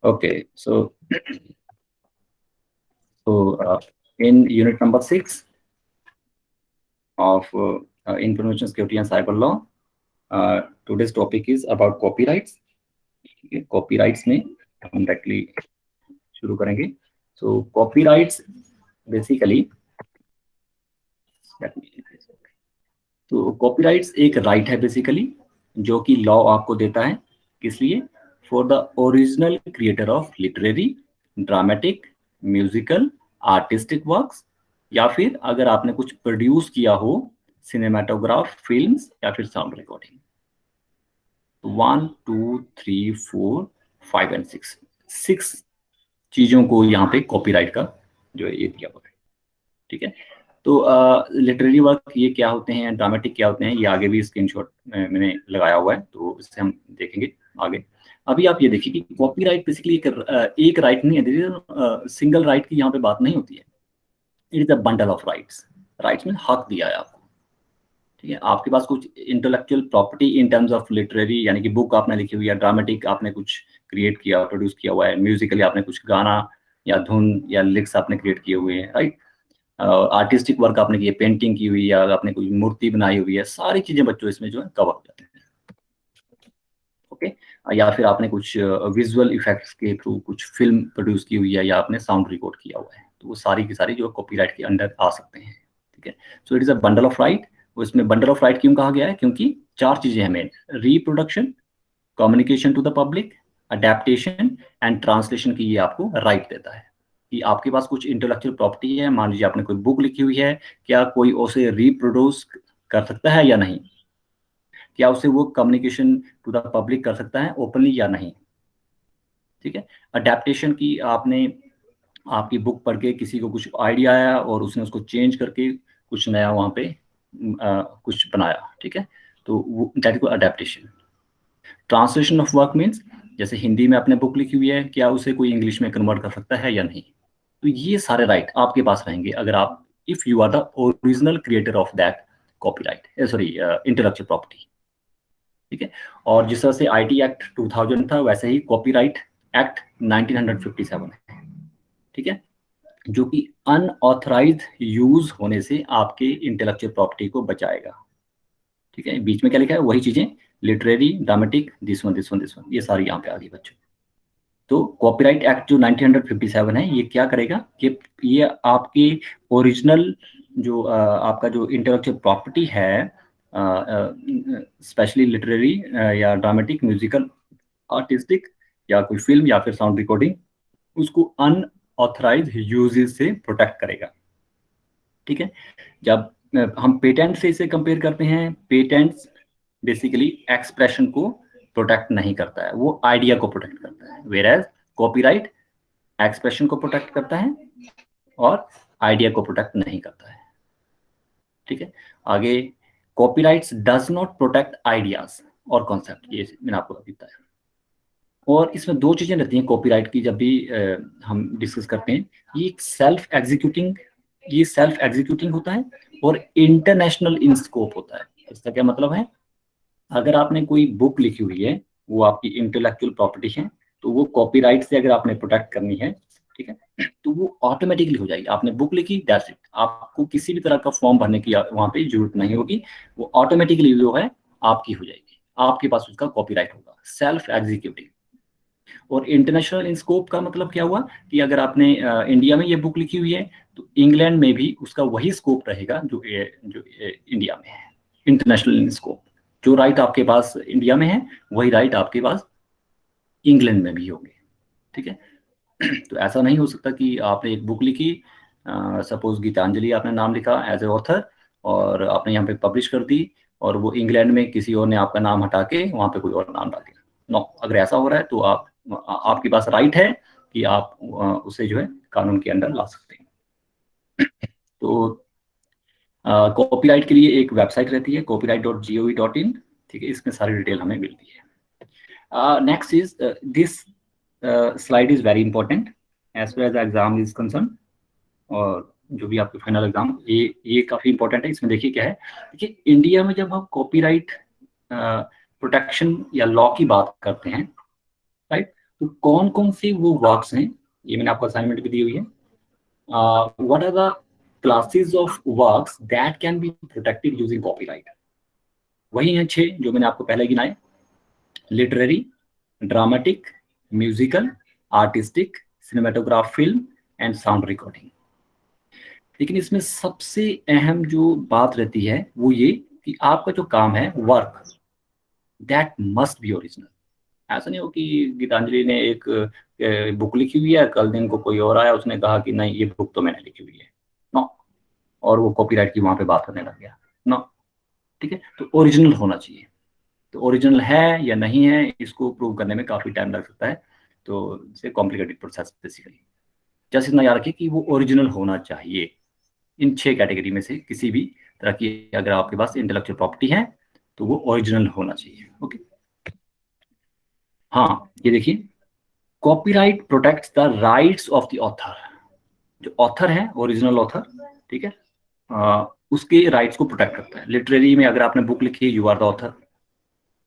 Okay, so in unit number 6 of information security and cyber law, today's topic is about copyrights. Copyrights में हम directly शुरू करेंगे. So copyrights basically, तो copyrights एक right है basically जो कि लॉ आपको देता है. किस लिए? For the original creator of literary, dramatic, musical, artistic works, या फिर अगर आपने कुछ प्रोड्यूस किया हो, सिनेमाटोग्राफ, फिल्म्स या फिर साउंड रिकॉर्डिंग. 1 2 3 4 5 एंड 6 चीजों को यहाँ पे कॉपीराइट का जो है ये दिया हुआ है. ठीक है. तो लिटरेरी वर्क ये क्या होते हैं, ड्रामेटिक क्या होते हैं, ये आगे भी स्क्रीनशॉट मैंने लगाया हुआ है, तो इससे हम देखेंगे आगे. अभी आप ये देखिए कि कॉपीराइट बेसिकली एक राइट नहीं है, सिंगल राइट की यहाँ पे बात नहीं होती है. It is a bundle of rights. Rights में हक दिया है आपको. ठीक है. आपके पास कुछ intellectual property in terms of literary, यानी कि बुक आपने लिखी हुई है, ड्रामेटिक आपने कुछ क्रिएट किया, प्रोड्यूस किया हुआ है, म्यूजिकली आपने कुछ गाना या धुन या लिरिक्स आपने क्रिएट किए हुए हैं, राइट. आर्टिस्टिक वर्क आपने की है, पेंटिंग की हुई है, या आपने कोई मूर्ति बनाई हुई है, सारी चीजें बच्चों इसमें जो है कवर हो जाते हैं. ओके. या फिर आपने कुछ विजुअल इफेक्ट्स के थ्रू कुछ फिल्म प्रोड्यूस की हुई है, या आपने साउंड रिकॉर्ड किया हुआ है, तो वो सारी की सारी जो कॉपीराइट के अंडर आ सकते हैं. ठीक है. So it is a bundle of right. उसमें बंडल ऑफ राइट क्यों कहा गया है? क्योंकि 4 चीजें हैं main: reproduction, communication to the public, adaptation and translation की ये आपको राइट देता है. कि आपके पास कुछ इंटेलेक्चुअल प्रॉपर्टी है, मान लीजिए आपने कोई बुक लिखी हुई है, क्या कोई उसे रिप्रोड्यूस कर सकता है या नहीं? क्या उसे वो कम्युनिकेशन टू द पब्लिक कर सकता है ओपनली या नहीं? ठीक है. अडेप्टेशन की आपने आपकी बुक पढ़ के किसी को कुछ आइडिया आया और उसने उसको चेंज करके कुछ नया वहाँ पे कुछ बनाया. ठीक है. तो वो that is adaptation. Translation of work means जैसे हिंदी में आपने बुक लिखी हुई है, क्या उसे कोई इंग्लिश में कन्वर्ट कर सकता है या नहीं? तो ये सारे राइट आपके पास रहेंगे अगर आप, if you are the original creator of that copyright, sorry intellectual property. ठीक है. और जिस तरह से आईटी एक्ट 2000 था, वैसे ही कॉपीराइट एक्ट 1957 है. ठीक है. जो कि अनऑथराइज्ड यूज होने से आपके इंटेलेक्चुअल प्रॉपर्टी को बचाएगा. ठीक है. बीच में क्या लिखा है? वही चीजें, लिटरेरी, ड्रामेटिक, दिस वन, ये सारी यहाँ पे आ गई बच्चों. तो कॉपीराइट एक्ट जो 1957 है, ये क्या करेगा कि ये आपकी ओरिजिनल जो आपका जो इंटेलेक्चुअल प्रॉपर्टी है, स्पेशली लिटरेरी या ड्रामेटिक, म्यूजिकल, आर्टिस्टिक, या कोई फिल्म या फिर साउंड रिकॉर्डिंग, उसको अनऑथराइज यूजेस से प्रोटेक्ट करेगा. ठीक है. जब हम पेटेंट से इसे कंपेयर करते हैं, पेटेंट्स बेसिकली एक्सप्रेशन को प्रोटेक्ट नहीं करता है, वो आइडिया को प्रोटेक्ट करता है. वेयर कॉपीराइट एक्सप्रेशन को प्रोटेक्ट करता है और आइडिया को प्रोटेक्ट नहीं करता है. ठीक है. आगे, copyrights does not protect ideas और कॉन्सेप्ट, ये मैंने आपको बताया. और इसमें 2 चीजें रहती हैं कॉपीराइट की जब भी हम डिस्कस करते हैं. ये सेल्फ एग्जीक्यूटिंग होता है और इंटरनेशनल इन स्कोप होता है. इसका क्या मतलब है? अगर आपने कोई बुक लिखी हुई है, वो आपकी इंटेलेक्चुअल प्रॉपर्टी है, तो वो कॉपीराइट से अगर आपने प्रोटेक्ट करनी है, ठीक है, तो वो ऑटोमेटिकली हो जाएगी. आपने बुक लिखी, दैट्स इट. आपको किसी भी तरह का फॉर्म भरने की वहां पे जरूरत नहीं होगी. वो ऑटोमेटिकली जो है आपकी हो जाएगी. आपके पास उसका कॉपीराइट होगा, सेल्फ एग्जीक्यूटिंग. और इंटरनेशनल इन स्कोप का मतलब क्या हुआ कि अगर आपने इंडिया में ये बुक लिखी हुई है, तो इंग्लैंड में भी उसका वही स्कोप रहेगा जो इंडिया में है. International in scope. जो राइट आपके पास इंडिया में है, वही राइट आपके पास इंग्लैंड में भी होंगे. ठीक है. तो ऐसा नहीं हो सकता कि आपने एक बुक लिखी, सपोज गीतांजलि आपने नाम लिखा एज ए ऑथर, और आपने यहाँ पे पब्लिश कर दी, और वो इंग्लैंड में किसी और ने आपका नाम हटा के वहाँ पे कोई और नाम डाल दिया. नो. अगर ऐसा हो रहा है तो आपके पास राइट है कि आप उसे जो है कानून के अंडर ला सकते हैं. तो कॉपीराइट के लिए एक वेबसाइट रहती है, copyright.gov.in. ठीक है. इसमें सारी डिटेल हमें मिलती है. Next is this slide is very important as far as exam is concern. और जो भी आपके फाइनल एग्जाम, ये काफी इंपॉर्टेंट है. इसमें देखिए क्या है. देखिए, इंडिया में जब हम कॉपीराइट प्रोटेक्शन या लॉ की बात करते हैं, राइट, तो कौन कौन सी वो वर्क्स हैं, ये मैंने आपको असाइनमेंट भी दी हुई है। What are the classes of works that can be protected using copyright? वही हैं 6 जो मैंने आपको पहले गिनाए: literary, dramatic, musical, artistic, cinematograph, film and sound recording. लेकिन इसमें सबसे अहम जो बात रहती है वो ये कि आपका जो काम है work, that must be original. ऐसा नहीं हो कि गीतांजलि ने एक बुक लिखी हुई है, कल दिन को कोई और आया उसने कहा कि नहीं ये बुक तो मैंने लिखी हुई है, नो, और वो कॉपीराइट की वहां पे बात करने लग गया, नो। ठीक है, तो ओरिजिनल होना चाहिए। तो ओरिजिनल है या नहीं है इसको प्रूव करने में काफी टाइम लग सकता है, तो इसे कॉम्प्लिकेटेड प्रोसेस बेसिकली। जस्ट इतना याद रखिए कि वो ओरिजिनल होना चाहिए। इन 6 कैटेगरी में से किसी भी तरह की अगर आपके पास इंटेलेक्चुअल प्रॉपर्टी है तो वो ओरिजिनल होना चाहिए। ओके, हाँ ये देखिए, copyright protects the rights of the author. जो ऑथर है, ओरिजिनल ऑथर, ठीक है, उसके राइट्स को प्रोटेक्ट करता है। लिटरेरी में अगर आपने बुक लिखी है, you are the author.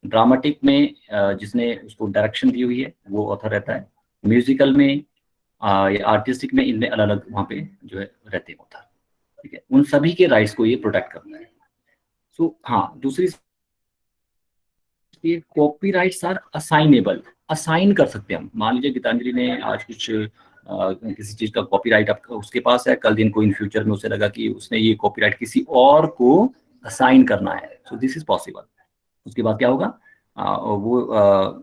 Dramatic में जिसने उसको डायरेक्शन दी हुई है वो ऑथर रहता है। म्यूजिकल में या आर्टिस्टिक में, इनमें अलग अलग वहाँ पे जो है रहते हैं ऑथर। ठीक है, उन सभी के राइट्स को ये प्रोटेक्ट करता है। सो हाँ, दूसरी कॉपीराइट्स आर असाइनेबल। असाइन कर सकते हैं हम। मान लीजिए गीतांजलि ने आज कुछ किसी चीज का कॉपीराइट आपका उसके पास है, कल दिन को इन फ्यूचर में उसे लगा कि उसने ये कॉपीराइट किसी और को असाइन करना है, सो दिस इज पॉसिबल। उसके बाद क्या होगा, वो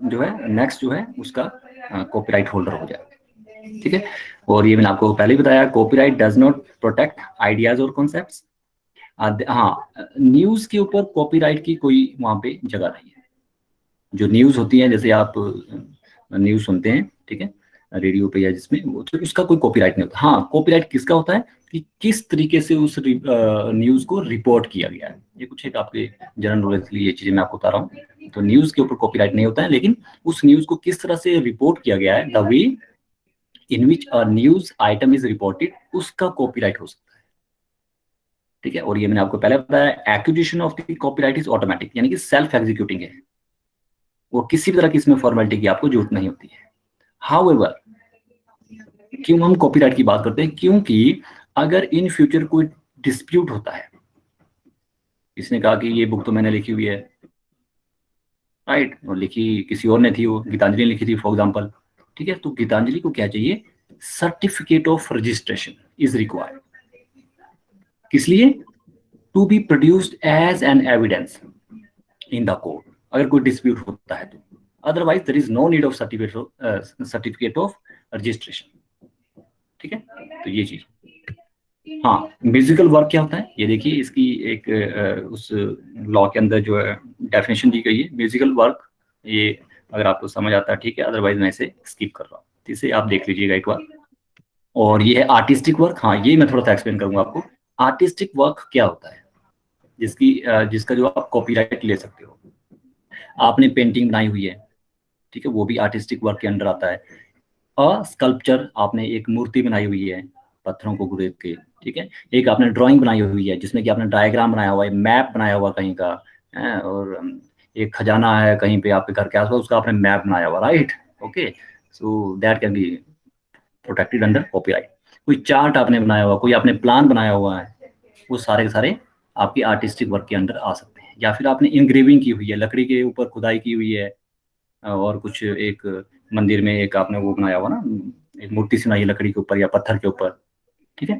जो है नेक्स्ट जो है उसका कॉपीराइट होल्डर हो जाएगा। ठीक है, और ये मैंने आपको पहले ही बताया, copyright does not protect ideas और कॉन्सेप्ट्स। हाँ, न्यूज के ऊपर कॉपीराइट की कोई वहां पे जगह नहीं है। जो न्यूज़ होती है, जैसे आप न्यूज़ सुनते हैं, ठीक है, रेडियो पे या जिसमें, वो तो उसका कोई कॉपीराइट नहीं होता। हाँ, कॉपीराइट किसका होता है कि किस तरीके से उस न्यूज़ को रिपोर्ट किया गया है। ये कुछ एक आपके जनरल नॉलेज के लिए ये चीज़ें मैं आपको बता रहा हूँ। तो न्यूज़ के ऊपर कॉपीराइट नहीं होता है, लेकिन उस न्यूज़ को किस तरह से रिपोर्ट किया गया है, the way in which a news item is reported, उसका कॉपीराइट हो सकता है। ठीक है, और ये मैंने आपको पहले बताया, acquisition of the copyright is automatic, यानी कि सेल्फ एग्जीक्यूटिंग है। वो किसी भी तरह की इसमें फॉर्मेलिटी की आपको जरूरत नहीं होती है। हाउएवर, क्यों हम कॉपीराइट की बात करते हैं? क्योंकि अगर इन फ्यूचर कोई डिस्प्यूट होता है, इसने कहा कि ये बुक तो मैंने लिखी हुई है, राइट, और लिखी किसी और ने थी, वो गीतांजलि ने लिखी थी फॉर एग्जाम्पल। ठीक है, तो गीतांजलि को क्या चाहिए? Certificate of registration is required. किस लिए? To be produced as an evidence in the court, अगर कोई डिस्प्यूट होता है तो। Otherwise there is no need of certificate of registration. ठीक है, तो ये चीज। हाँ, म्यूजिकल वर्क क्या होता है ये देखिए, इसकी एक उस लॉ के अंदर जो है डेफिनेशन दी गई है, म्यूजिकल वर्क। ये अगर आपको समझ आता है ठीक है, अदरवाइज मैं इसे स्किप कर रहा हूँ, तो इसे आप देख लीजिएगा एक बार। और ये है आर्टिस्टिक वर्क। हाँ, ये मैं थोड़ा सा एक्सप्लेन करूंगा आपको। आर्टिस्टिक वर्क क्या होता है? जिसका जो आप कॉपीराइट ले सकते हो। आपने पेंटिंग बनाई हुई है, ठीक है, वो भी आर्टिस्टिक वर्क के अंडर आता है। स्कल्पचर, आपने एक मूर्ति बनाई हुई है पत्थरों को गुरेद के, ठीक है। एक आपने ड्राइंग बनाई हुई है जिसमें कि आपने डायग्राम बनाया हुआ है, मैप बनाया हुआ कहीं का है, और एक खजाना है कहीं पे आपके घर के आसपास, उसका आपने मैप बनाया हुआ, right. Okay, so that can be protected under copyright. कोई चार्ट आपने बनाया हुआ, कोई आपने प्लान बनाया हुआ है, वो सारे के सारे आपकी आर्टिस्टिक वर्क के अंडर आ सकते हैं। या फिर आपने इंग्रेविंग की हुई है, लकड़ी के ऊपर खुदाई की हुई है, और कुछ एक मंदिर में एक आपने वो बनाया हुआ ना, एक मूर्ति सी बनाई है लकड़ी के ऊपर या पत्थर के ऊपर, ठीक है।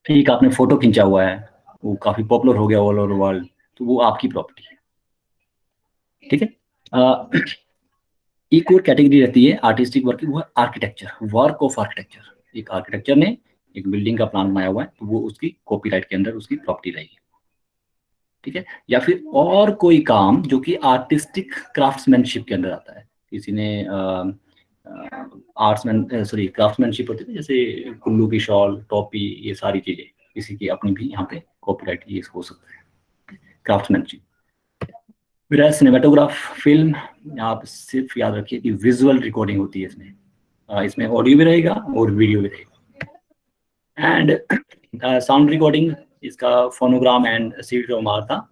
एक आपने फोटो खींचा हुआ है, वो काफी पॉपुलर हो गया ऑल ओवर वर्ल्ड, तो वो आपकी प्रॉपर्टी है। ठीक है, एक और कैटेगरी रहती है आर्टिस्टिक वर्क की, वो है आर्किटेक्चर, वर्क ऑफ आर्किटेक्चर। एक आर्किटेक्चर ने एक बिल्डिंग का प्लान बनाया हुआ है, तो वो उसकी कॉपीराइट के अंदर उसकी प्रॉपर्टी रहेगी। ठीक है, या फिर और कोई काम जो कि आर्टिस्टिक क्राफ्ट्समैनशिप के अंदर आता है। किसी ने आर्ट्समैन सॉरी क्राफ्ट्समैनशिप होती है, जैसे कुल्लू की शॉल, टोपी, ये सारी चीजें किसी की अपनी भी यहाँ पे कॉपीराइट ये हो सकता है, क्राफ्ट्समैनशिप। फिर सिनेमेटोग्राफ, फिल्म, आप सिर्फ याद रखिए कि विजुअल रिकॉर्डिंग होती है इसमें। इसमें ऑडियो भी रहेगा और वीडियो भी रहेगा। एंड साउंड रिकॉर्डिंग, इसका फोनोग्राम एंड सीडी-रोम था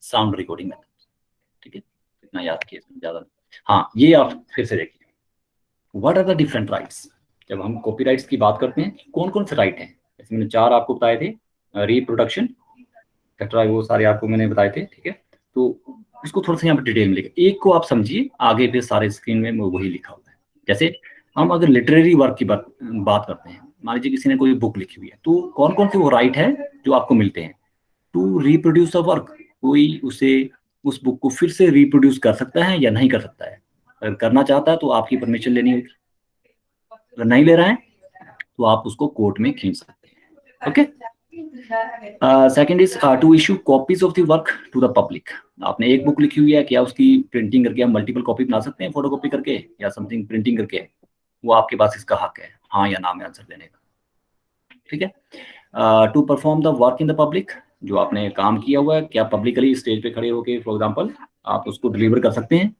साउंड रिकॉर्डिंग में। ठीक है, इतना याद किए, ज्यादा। हाँ, ये आप फिर से देखिए, what are the different rights. जब हम कॉपीराइट्स की बात करते हैं, कौन कौन से राइट हैं, जैसे मैंने 4 आपको बताए थे, रिप्रोडक्शन एक्सेट्रा, वो सारे आपको मैंने बताए थे, ठीक है। तो इसको थोड़ा सा यहाँ पर डिटेल में लिखा, एक को आप समझिए, आगे फिर सारे स्क्रीन में वही लिखा हुआ है। जैसे हम अगर लिटरेरी वर्क की बात करते हैं, मान लीजिए किसी ने कोई बुक लिखी हुई है, तो कौन कौन से वो राइट है जो आपको मिलते हैं। टू रिप्रोड्यूस अ वर्क, कोई उसे उस बुक को फिर से रिप्रोड्यूस कर सकता है या नहीं कर सकता है। अगर करना चाहता है तो आपकी परमिशन लेनी होगी, अगर नहीं ले रहा है तो आप उसको कोर्ट में खींच सकते हैं। Okay. Second is to issue copies of the work to the public. आपने एक बुक लिखी हुई है, क्या उसकी प्रिंटिंग करके हम मल्टीपल कॉपी बना सकते हैं, फोटोकॉपी करके या समथिंग प्रिंटिंग करके, वो आपके पास इसका हक है, हाँ या ना में आंसर देने का, ठीक है। To perform the work in the public, जो आपने काम किया हुआ है, क्या पब्लिकली स्टेज पे खड़े होकर फॉर एग्जाम्पल आप उसको डिलीवर कर सकते हैं,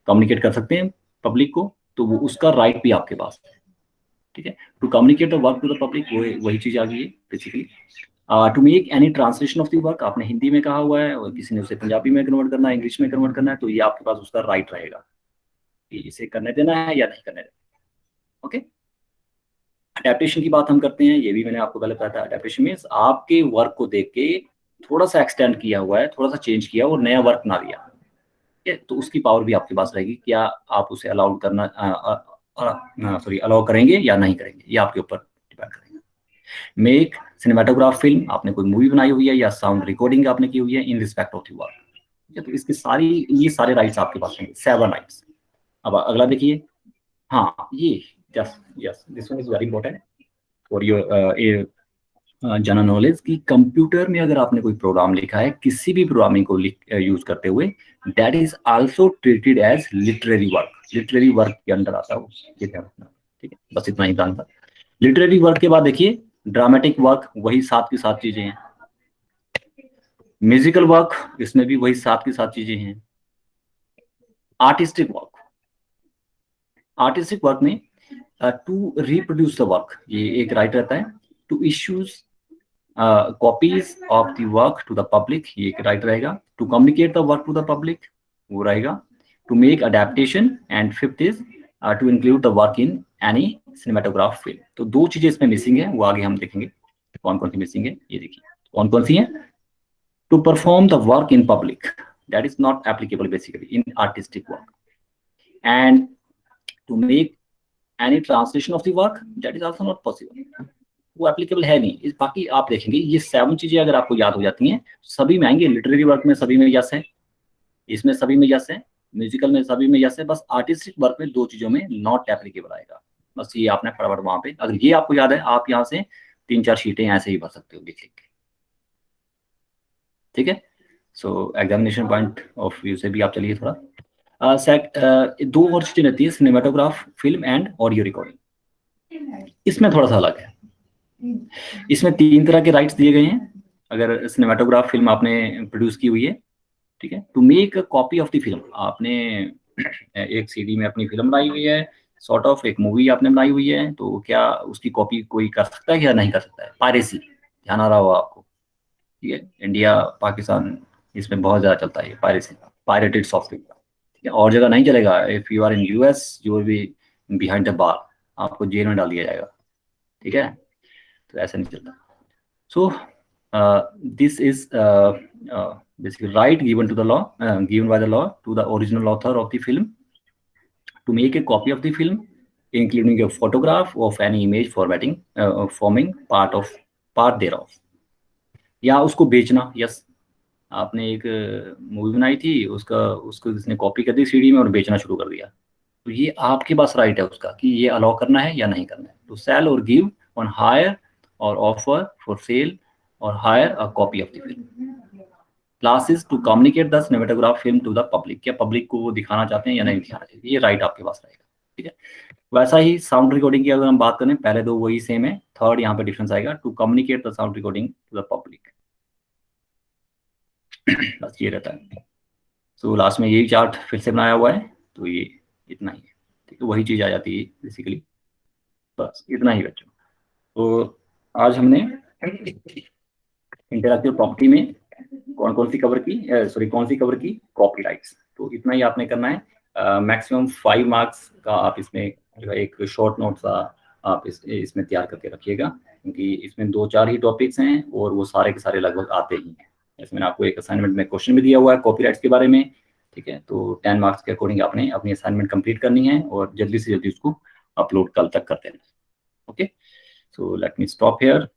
कम्युनिकेट कर सकते हैं पब्लिक को, तो वो उसका राइट भी आपके पास है, ठीक है। To communicate the work to the public, वही चीज आ गई है basically. To make any translation of the work, आपने हिंदी में कहा हुआ है और किसी ने उसे पंजाबी में कन्वर्ट करना है, इंग्लिश में कन्वर्ट करना है, तो ये आपके पास उसका राइट रहेगा कि इसे करने देना है या नहीं करने देना। ओके। अडेप्टेशन की बात हम करते हैं, ये भी मैंने आपको पहले बताया था। अडेप्टेशन मीन्स आपके वर्क को देख के थोड़ा सा एक्सटेंड किया हुआ है, थोड़ा सा चेंज किया और नया वर्क ना दिया, ठीक है, तो उसकी पावर भी आपके पास रहेगी, क्या आप उसे अलाउ करना अलाउ करेंगे या नहीं करेंगे, ये आपके ऊपर डिपेंड करेगा। मेक सिनेमाटोग्राफ फिल्म, आपने कोई मूवी बनाई हुई है या साउंड रिकॉर्डिंग आपने की हुई है in respect of the work, ठीक है, तो इसकी सारी ये सारे राइट्स आपके पास रहेंगे, 7 राइट्स। अब अगला देखिए, हाँ ये yes yes this one is very important for your general knowledge, कि कंप्यूटर में अगर आपने कोई प्रोग्राम लिखा है किसी भी प्रोग्रामिंग को यूज करते हुए, that is also treated as literary work, literary work के अंदर आता है वो, ये ध्यान रखना, ठीक है, बस इतना ही जानता। लिटरेरी वर्क के बाद देखिए ड्रामेटिक वर्क, वही 7 की 7 चीजें हैं। म्यूजिकल वर्क, इसमें भी वही 7 की 7 चीजें हैं। आर्टिस्टिक वर्क, आर्टिस्टिक वर्क में टू रिप्रोड्यूस द वर्क, ये एक राइट रहता है। To issues copies of the work to the public, ये एक राइट रहेगा। To communicate the work to the public, वो रहेगा। To make adaptation, and fifth is to include the work in any cinematograph film. तो 2 चीजें इसमें missing है, वो आगे हम देखेंगे कौन कौन सी मिसिंग है, ये देखिए कौन कौन सी है। To perform the work in public, that is not applicable basically in artistic work. And to make any translation of the work, that is also not possible, वो एप्लीकेबल है नहीं। इस बाकी आप देखेंगे ये 7 चीजें अगर आपको याद हो जाती हैं, सभी में आएंगे। लिटरेरी वर्क में सभी में यस है, इसमें सभी में यस है, म्यूजिकल में सभी में यस है, बस आर्टिस्टिक वर्क में 2 चीजों में नॉट एप्लीकेबल आएगा। बस ये आपने फटाफट वहां पे, अगर ये आपको याद है, आप यहाँ से 3-4 शीटें ऐसे ही भर सकते हो लिख लिख के, ठीक है। सो एग्जामिनेशन पॉइंट ऑफ व्यू से भी आप चलिए थोड़ा। 2 और चीजें रहती है, cinematograph film and audio recording. इसमें थोड़ा सा अलग है, इसमें 3 तरह के राइट्स दिए गए हैं। अगर सिनेमाटोग्राफ फिल्म आपने प्रोड्यूस की हुई है, ठीक है, to make a copy of the film, आपने एक सीडी में अपनी फिल्म बनाई हुई है, सॉर्ट ऑफ एक मूवी आपने बनाई हुई है, तो क्या उसकी कॉपी कोई कर सकता है या नहीं कर सकता है। पायरेसी ध्यान आ रहा होगा आपको, ठीक है, इंडिया पाकिस्तान इसमें बहुत ज्यादा चलता है ये पायरेसी, पायरेटेड सॉफ्टवेयर, ठीक है, और जगह नहीं चलेगा। If you are in US you will be behind the bar, आपको जेल में डाल दिया जाएगा, ठीक है, तो ऐसा नहीं चलता। So this is basically right given to the law, given by the law to the original author of the film to make a copy of the film, including a photograph of any image formatting, forming part thereof. या उसको बेचना, yes, आपने एक movie बनाई थी, उसका उसको किसने कॉपी कर दी सीडी में और बेचना शुरू कर दिया, तो ये आपके पास राइट है उसका कि ये अलाउ करना है या नहीं करना है। टू सेल और गिव ऑन हायर और ऑफर फॉर सेल और hire a copy of the film. Classes to communicate the cinematograph film to the public, क्या पब्लिक को वो दिखाना चाहते हैं या नहीं दिखाना चाहिए, ये राइट आपके पास रहेगा, ठीक है। वैसा ही साउंड रिकॉर्डिंग की अगर हम बात करें, पहले 2 वही सेम है, थर्ड यहाँ पे डिफरेंस आएगा, to communicate the sound recording to the public, बस ये रहता है। सो लास्ट में यही चार्ट फिर से बनाया हुआ है, तो ये इतना ही है, ठीक है, वही चीज आ जाती है बेसिकली, बस इतना ही बच्चों। तो आज हमने इंटरैक्टिव प्रॉपर्टी में कौन कौन सी कवर की, सॉरी कौन सी कवर की, कॉपीराइट्स, तो इतना ही आपने करना है। मैक्सिमम 5 मार्क्स का आप इसमें जो है एक शॉर्ट नोट सा आप इसमें तैयार करके रखिएगा, क्योंकि इसमें 2-4 ही टॉपिक्स हैं और वो सारे के सारे लगभग आते ही हैं। जैसे मैंने आपको एक असाइनमेंट में क्वेश्चन भी दिया हुआ है कॉपीराइट्स के बारे में, ठीक है। तो 10 मार्क्स के अकॉर्डिंग आपने अपनी असाइनमेंट कंप्लीट करनी है और जल्दी से जल्दी उसको अपलोड कल तक कर देना। Okay, so let me stop here.